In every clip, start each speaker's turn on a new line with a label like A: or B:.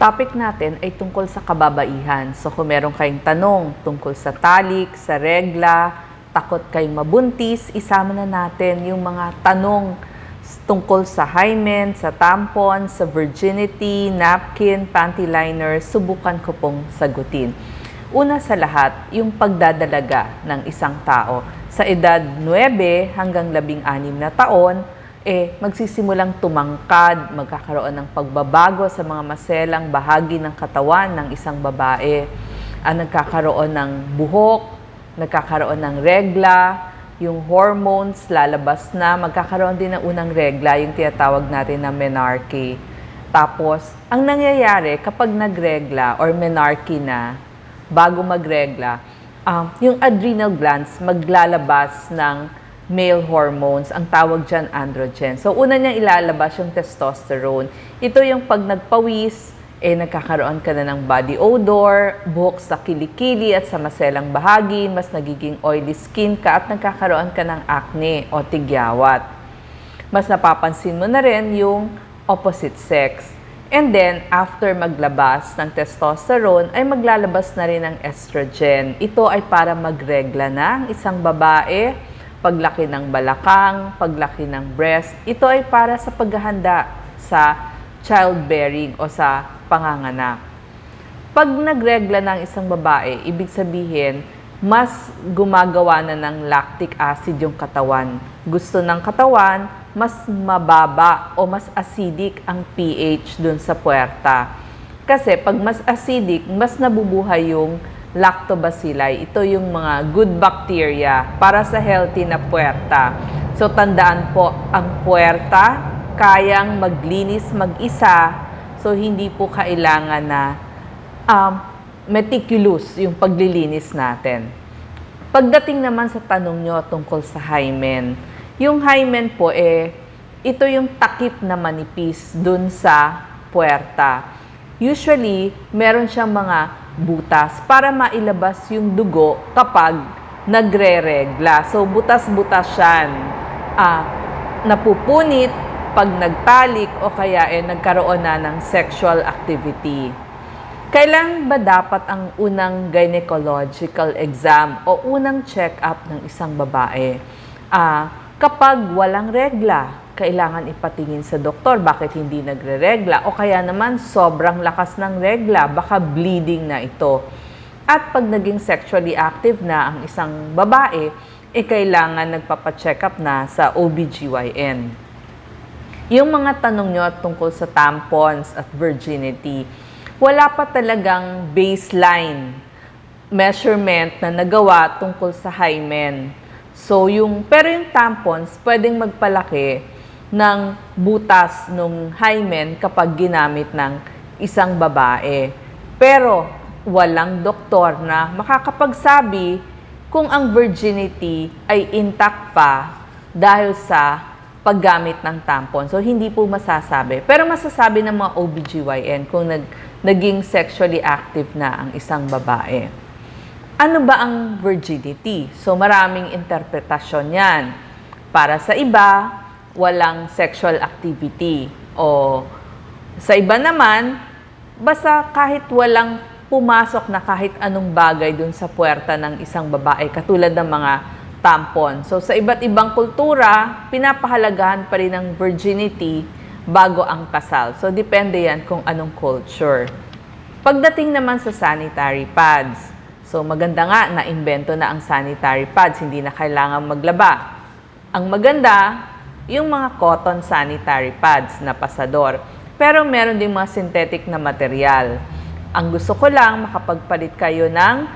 A: topic natin ay tungkol sa kababaihan. So kung meron kayong tanong tungkol sa talik, sa regla, takot kayong mabuntis, isama na natin yung mga tanong tungkol sa hymen, sa tampon, sa virginity, napkin, panty liner, subukan ko pong sagutin. Una sa lahat, yung pagdadalaga ng isang tao. Sa edad 9 hanggang 16 na taon, magsisimulang tumangkad, magkakaroon ng pagbabago sa mga maselang bahagi ng katawan ng isang babae. Nagkakaroon ng buhok, nagkakaroon ng regla, yung hormones lalabas na, magkakaroon din ng unang regla, yung tinatawag natin na menarche. Tapos, ang nangyayari kapag nagregla or menarche na, bago magregla, yung adrenal glands maglalabas ng male hormones, ang tawag dyan androgen. So, una niyang ilalabas yung testosterone. Ito yung pag nagpawis, nagkakaroon ka na ng body odor, buhok sa kilikili at sa maselang bahagi, mas nagiging oily skin ka at nagkakaroon ka ng acne o tigyawat. Mas napapansin mo na rin yung opposite sex. And then, after maglabas ng testosterone, ay maglalabas na rin ng estrogen. Ito ay para magregla na ang isang babae, paglaki ng balakang, paglaki ng breast. Ito ay para sa paghahanda sa childbearing o sa panganganak. Pag nagregla ng isang babae, ibig sabihin, mas gumagawa na ng lactic acid yung katawan. Gusto ng katawan, mas mababa o mas acidic ang pH dun sa puwerta. Kasi pag mas acidic, mas nabubuhay yung lactobacilli. Ito yung mga good bacteria para sa healthy na puwerta. So, tandaan po, ang puwerta kayang maglinis mag-isa. So, hindi po kailangan na meticulous yung paglilinis natin. Pagdating naman sa tanong nyo tungkol sa hymen, yung hymen po ito yung takip na manipis dun sa puwerta. Usually, meron siyang mga butas para mailabas yung dugo kapag nagre-regla. So, butas-butas yan. Napupunit pag nagtalik o kaya nagkaroon na ng sexual activity. Kailan ba dapat ang unang gynecological exam o unang check-up ng isang babae? Kapag walang regla, kailangan ipatingin sa doktor bakit hindi nagre-regla o kaya naman sobrang lakas ng regla, baka bleeding na ito. At pag naging sexually active na ang isang babae, kailangan nagpapacheck up na sa OBGYN. Yung mga tanong nyo tungkol sa tampons at virginity, wala pa talagang baseline measurement na nagawa tungkol sa hymen. So, pero yung tampons, pwedeng magpalaki ng butas ng hymen kapag ginamit ng isang babae. Pero walang doktor na makakapagsabi kung ang virginity ay intact pa dahil sa paggamit ng tampon. So, hindi po masasabi. Pero masasabi ng mga OBGYN kung naging sexually active na ang isang babae. Ano ba ang virginity? So, maraming interpretasyon yan. Para sa iba, walang sexual activity. O sa iba naman, basta kahit walang pumasok na kahit anong bagay dun sa puwerta ng isang babae, katulad ng mga tampon. So sa iba't ibang kultura, pinapahalagahan pa rin ang virginity bago ang kasal. So depende yan kung anong culture. Pagdating naman sa sanitary pads, so maganda nga na imbento na ang sanitary pads, hindi na kailangan maglaba. Ang maganda, yung mga cotton sanitary pads na pasador. Pero meron din mga synthetic na material. Ang gusto ko lang, makapagpalit kayo ng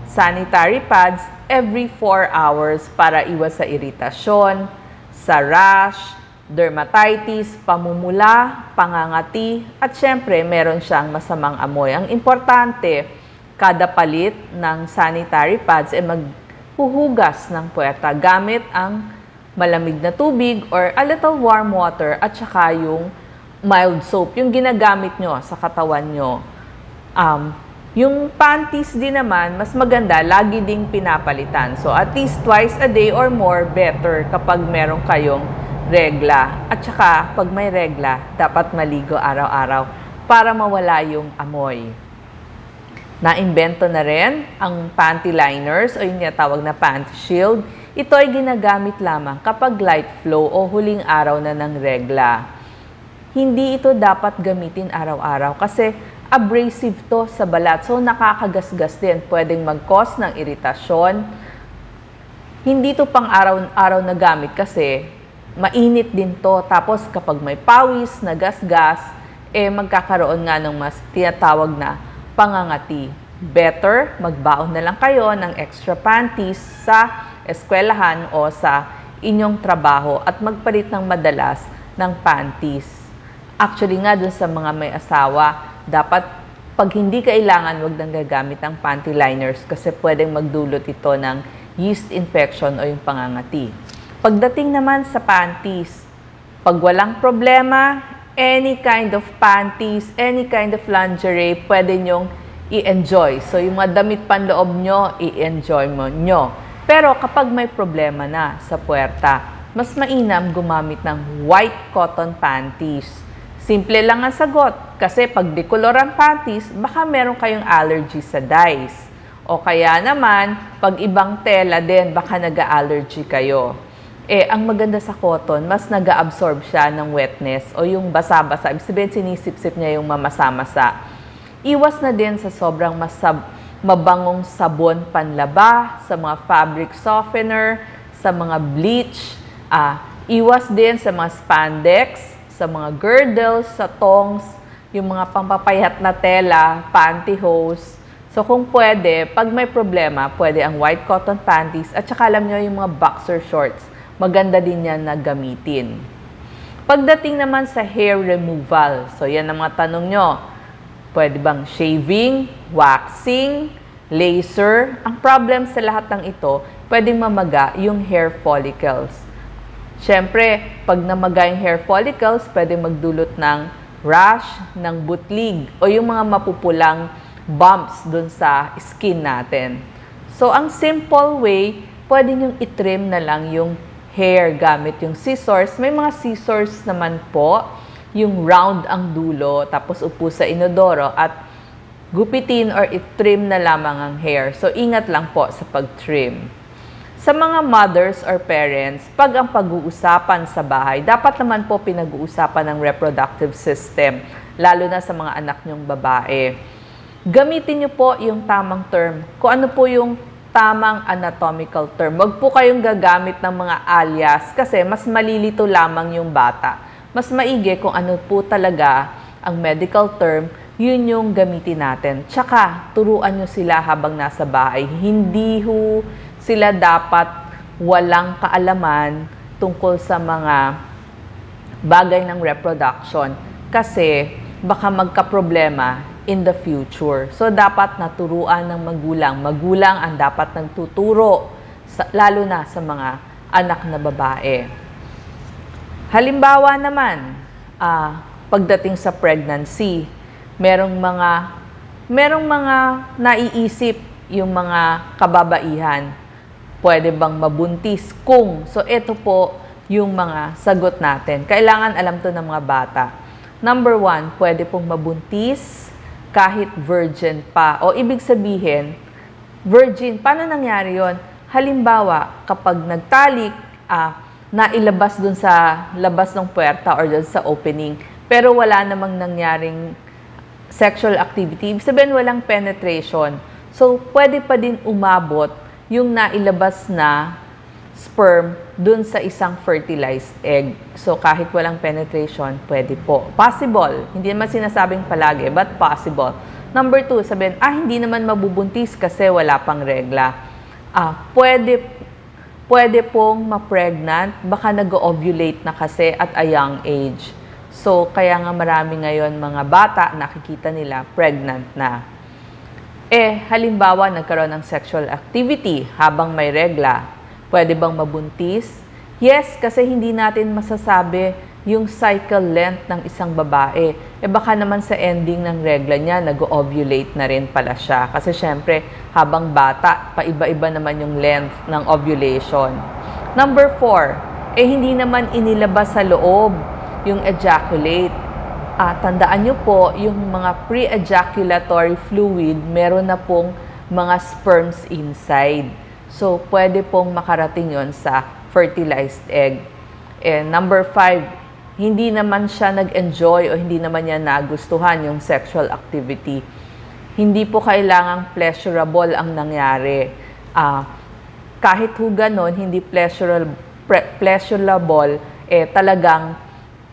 A: sanitary pads every 4 hours para iwas sa iritasyon, sa rash, dermatitis, pamumula, pangangati, at syempre meron siyang masamang amoy. Ang importante, kada palit ng sanitary pads ay maghuhugas ng puwerta gamit ang malamig na tubig or a little warm water at saka yung mild soap, yung ginagamit nyo sa katawan nyo. Yung panties din naman, mas maganda, lagi ding pinapalitan. So, at least twice a day or more, better kapag meron kayong regla. At saka, pag may regla, dapat maligo araw-araw para mawala yung amoy. Naimbento na rin ang panty liners o yung tawag na panty shield. Ito ay ginagamit lamang kapag light flow o huling araw na ng regla. Hindi ito dapat gamitin araw-araw kasi abrasive to sa balat. So nakakagasgas din. Pwedeng mag-cause ng iritasyon. Hindi to pang araw-araw na gamit kasi mainit din to. Tapos kapag may pawis na gasgas, magkakaroon nga ng mas tinatawag na pangangati. Better, magbaon na lang kayo ng extra panties sa eskwelahan o sa inyong trabaho at magpalit ng madalas ng panties. Actually nga dun sa mga may asawa, dapat pag hindi kailangan, wag nang gagamit ng panty liners kasi pwedeng magdulot ito ng yeast infection o yung pangangati. Pagdating naman sa panties, pag walang problema, any kind of panties, any kind of lingerie, pwede nyong i-enjoy. So, yung mga damit panloob nyo, i-enjoy mo nyo. Pero kapag may problema na sa puwerta, mas mainam gumamit ng white cotton panties. Simple lang ang sagot kasi pag decolor ang panties, baka meron kayong allergy sa dyes. O kaya naman, pag ibang tela din, baka nag-allergy kayo. Ang maganda sa cotton, mas nag-absorb siya ng wetness o yung basa-basa. Ibig sabihin, sinisip-sip niya yung mamasa-masa. Iwas na din sa sobrang mabangong sabon panlaba, sa mga fabric softener, sa mga bleach. Iwas din sa mga spandex, sa mga girdles, sa tongs, yung mga pampapayat na tela, pantyhose. So kung pwede, pag may problema, pwede ang white cotton panties at saka alam nyo yung mga boxer shorts. Maganda din yan na gamitin. Pagdating naman sa hair removal, so yan ang mga tanong nyo. Pwede bang shaving, waxing, laser? Ang problem sa lahat ng ito, pwedeng mamaga yung hair follicles. Siyempre, pag namaga yung hair follicles, pwedeng magdulot ng rash, ng butlig, o yung mga mapupulang bumps dun sa skin natin. So, ang simple way, pwede nyong itrim na lang yung hair gamit yung scissors. May mga scissors naman po, yung round ang dulo, tapos upo sa inodoro at gupitin or itrim na lamang ang hair. So, ingat lang po sa pag-trim. Sa mga mothers or parents, pag ang pag-uusapan sa bahay, dapat naman po pinag-uusapan ng reproductive system, lalo na sa mga anak nyong babae. Gamitin nyo po yung tamang term. Kung ano po yung tamang anatomical term. Huwag po kayong gagamit ng mga alias kasi mas malilito lamang yung bata. Mas maigi kung ano po talaga ang medical term, yun yung gamitin natin. Tsaka, turuan nyo sila habang nasa bahay. Hindi ho sila dapat walang kaalaman tungkol sa mga bagay ng reproduction kasi baka magka-problema in the future. So, dapat naturuan ng magulang. Magulang ang dapat nagtuturo, lalo na sa mga anak na babae. Halimbawa naman, pagdating sa pregnancy, merong mga naiisip yung mga kababaihan. Pwede bang mabuntis? Kung. So, ito po yung mga sagot natin. Kailangan alam to ng mga bata. Number 1, pwede pong mabuntis kahit virgin pa. O ibig sabihin, virgin, paano nangyari yon? Halimbawa, kapag nagtalik, nailabas dun sa labas ng puwerta or dun sa opening, pero wala namang nangyaring sexual activity, ibig sabihin walang penetration. So, pwede pa din umabot yung nailabas na sperm dun sa isang fertilized egg. So, kahit walang penetration, pwede po. Possible. Hindi naman sinasabing palagi, but possible. Number 2, sabihin, hindi naman mabubuntis kasi wala pang regla. Pwede pong ma-pregnant, baka nag-ovulate na kasi at a young age. So, kaya nga marami ngayon mga bata, nakikita nila, pregnant na. Halimbawa, nagkaroon ng sexual activity habang may regla. Pwede bang mabuntis? Yes, kasi hindi natin masasabi yung cycle length ng isang babae. Baka naman sa ending ng regla niya, nag-ovulate na rin pala siya. Kasi syempre, habang bata, paiba-iba naman yung length ng ovulation. Number 4, hindi naman inilabas sa loob yung ejaculate. Tandaan nyo po, yung mga pre-ejaculatory fluid, meron na pong mga sperms inside. So, pwede pong makarating yon sa fertilized egg. And number 5, hindi naman siya nag-enjoy o hindi naman niya nagustuhan yung sexual activity. Hindi po kailangang pleasurable ang nangyari. Kahit ho ganon, hindi pleasurable, talagang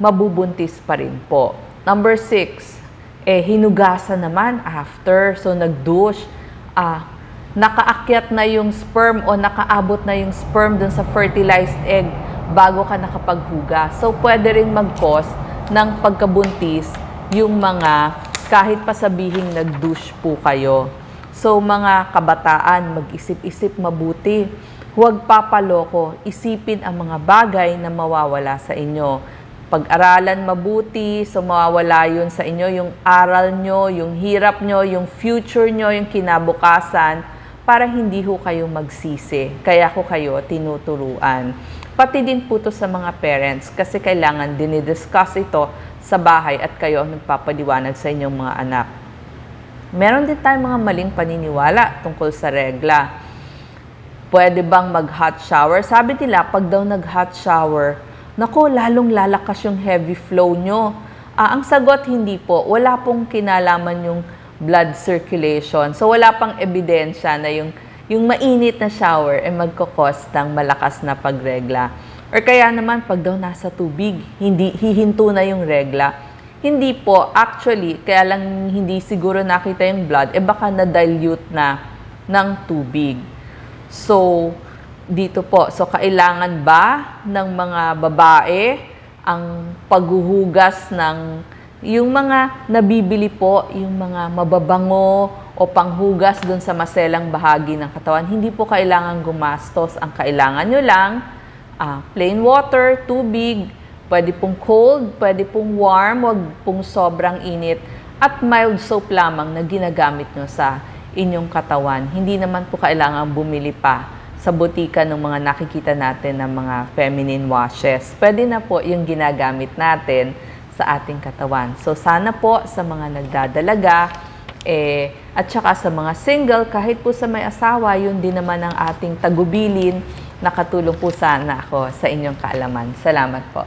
A: mabubuntis pa rin po. Number 6, hinugasan naman after. So, nag-douche. Nakaakyat na yung sperm o nakaabot na yung sperm dun sa fertilized egg bago ka nakapaghugas. So, pwede rin mag-cause ng pagkabuntis yung mga kahit pa sabihing nag-douche po kayo. So, mga kabataan, mag-isip-isip mabuti. Huwag papaloko. Isipin ang mga bagay na mawawala sa inyo. Pag-aralan mabuti, so mawawala yun sa inyo, yung aral nyo, yung hirap nyo, yung future nyo, yung kinabukasan, para hindi ho kayo magsisi. Kaya ko kayo tinuturuan. Pati din po to sa mga parents, kasi kailangan dinidiscuss ito sa bahay at kayo ang nagpapaliwanag sa inyong mga anak. Meron din tayong mga maling paniniwala tungkol sa regla. Pwede bang mag-hot shower? Sabi nila, pag daw nag-hot shower, naku, lalong lalakas yung heavy flow nyo. Ang sagot, hindi po. Wala pong kinalaman yung blood circulation. So, wala pang ebidensya na yung mainit na shower ay magkakos ng malakas na pagregla. Or kaya naman, pag daw nasa tubig, hihinto na yung regla. Hindi po. Actually, kaya lang hindi siguro nakita yung blood, baka na-dilute na ng tubig. So, dito po. So, kailangan ba ng mga babae ang paghuhugas ng yung mga nabibili po, yung mga mababango o panghugas dun sa maselang bahagi ng katawan? Hindi po kailangan gumastos. Ang kailangan nyo lang, plain water, tubig, pwede pong cold, pwede pong warm, wag pong sobrang init, at mild soap lamang na ginagamit nyo sa inyong katawan. Hindi naman po kailangan bumili pa sa butika ng mga nakikita natin ng mga feminine washes. Pwede na po yung ginagamit natin sa ating katawan. So, sana po sa mga nagdadalaga, at saka sa mga single, kahit po sa may asawa, yun din naman ang ating tagubilin. Nakatulong po sana ako sa inyong kaalaman. Salamat po.